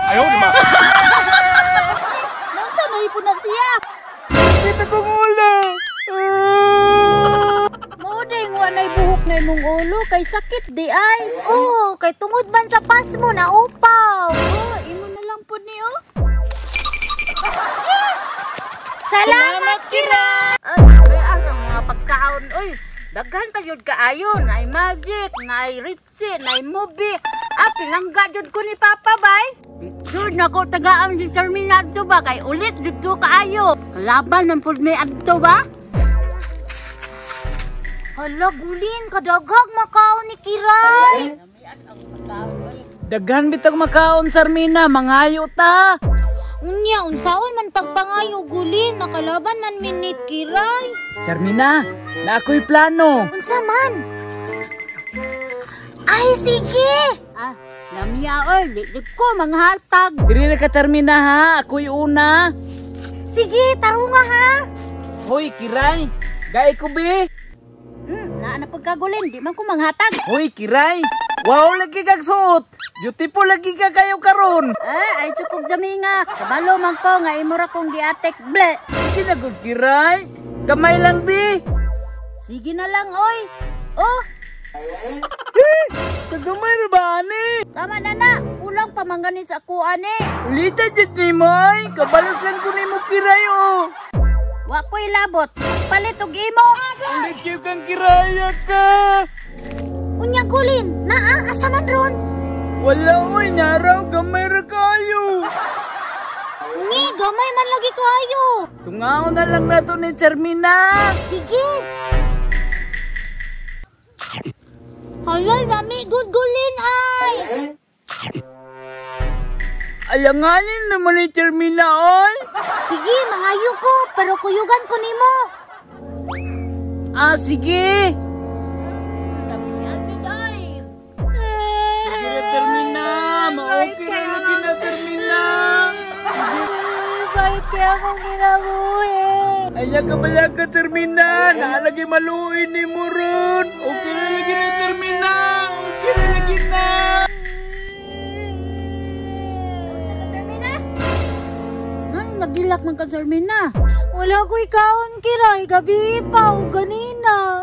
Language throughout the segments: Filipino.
Ayaw naman. Nasa naipon na siya. Kita kong ulo. Mauding wanay buhok na imong ulo kay sakit di ay. Oo, kay tungod man sa pas mo na upaw. Imo na lang po niyo. Salamat kira. Ay, ang mga pagkaon. Uy, daghan pa yun kaayo. Naay magic, naay ritzy, naay movie. Pinangga yun ko ni Papa, bay. Dito na ko tagaan si Terminado ba? Kay ulit dito kaayo. Kalaban ng pud may adto ba? Hala, Gulin, kadaghag makaon ni Kiray. Daghan bitag makaon, Sarmina, mangayo ta. Unya, unsaon man pagpangayo, Gulin, nakalaban man minit Kiray. Sarmina, na ako'y plano. Unsa man? Ay, sige. Lamia oy, lip ko manghatag. Diri na ka, Sarmina, ha? Ako'y una. Sige, tarunga ha. Hoy, Kiray, gay ko be. Na pagkagulin, di man ko manghatag. Hoy, Kiray, wow lagi kag suot. Beautiful lagi ka kayo karon. Ay cukup jaminga. Kabalo man ko nga imura kong giatek. Ble. Sige na, good Kiray. Kamay lang, be. Sige na lang, oy. Oh, Kagamay na ba, ani? tama na. Ulang pamangganin sa ako, ani. Ulita dyan ni Moy. Kabalos lang ko ni mo, Kiray, oh. Wa ko'y labot. Palit og imo. Ulit kayo kang Kiraya ka. Unya, Gulin, naa, asa man ron? Wala, oy, naraw, gamay ra kayo. Ni, gamay man lagi kayo. Tungaon na lang na to ni Charmina. Sige. Hala, lami, good Gulin ay. Alanganin naman ni Charmina, oy. Sige, mangayo ko, pero kuyugan ko nimo. Sige. Sige na, Charmina. Ma-okay na lagi na, Charmina. Bakit kaya akong ginabuhi? Aya ka bala ka, Charmina. Naalagi maluin ni mo ron. Okay na lagi na, Charmina. Okay na lagi na. Nagilak man ka, Sarmina. Wala ko ikaon, Kiray. Gabi pa o ganina.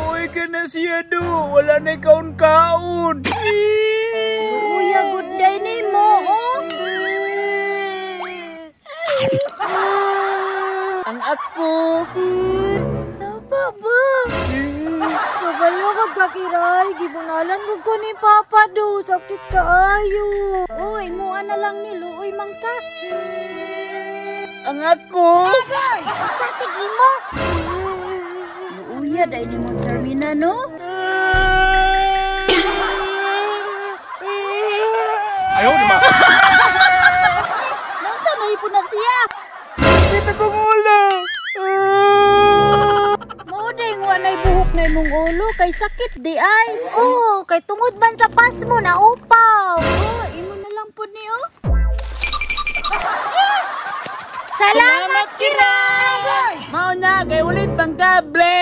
Uy ka na siya, do. Wala na ikaon-kaon. Kuya, good day ni mo, oh. Ang ako. Sapa ba? Kabalo kag ka, Kiray. Gibunalan ko ni Papa do. Sakit ka ayo. Uy, mua na lang ni Luoy mangka. Ang ako. Basta tigli mo. Luuya, dahil ni mo, Sarmina, no? Ayaw naman. Nasa naipon na siya. Kita kong ulo. Mauding wanay buhok na imong ulo kay sakit di ay. Oo, kay tungod man sa pas mo na upaw. Imo na lang po niyo. Salamat, Kiray. Mao na, kay ulit bang kable.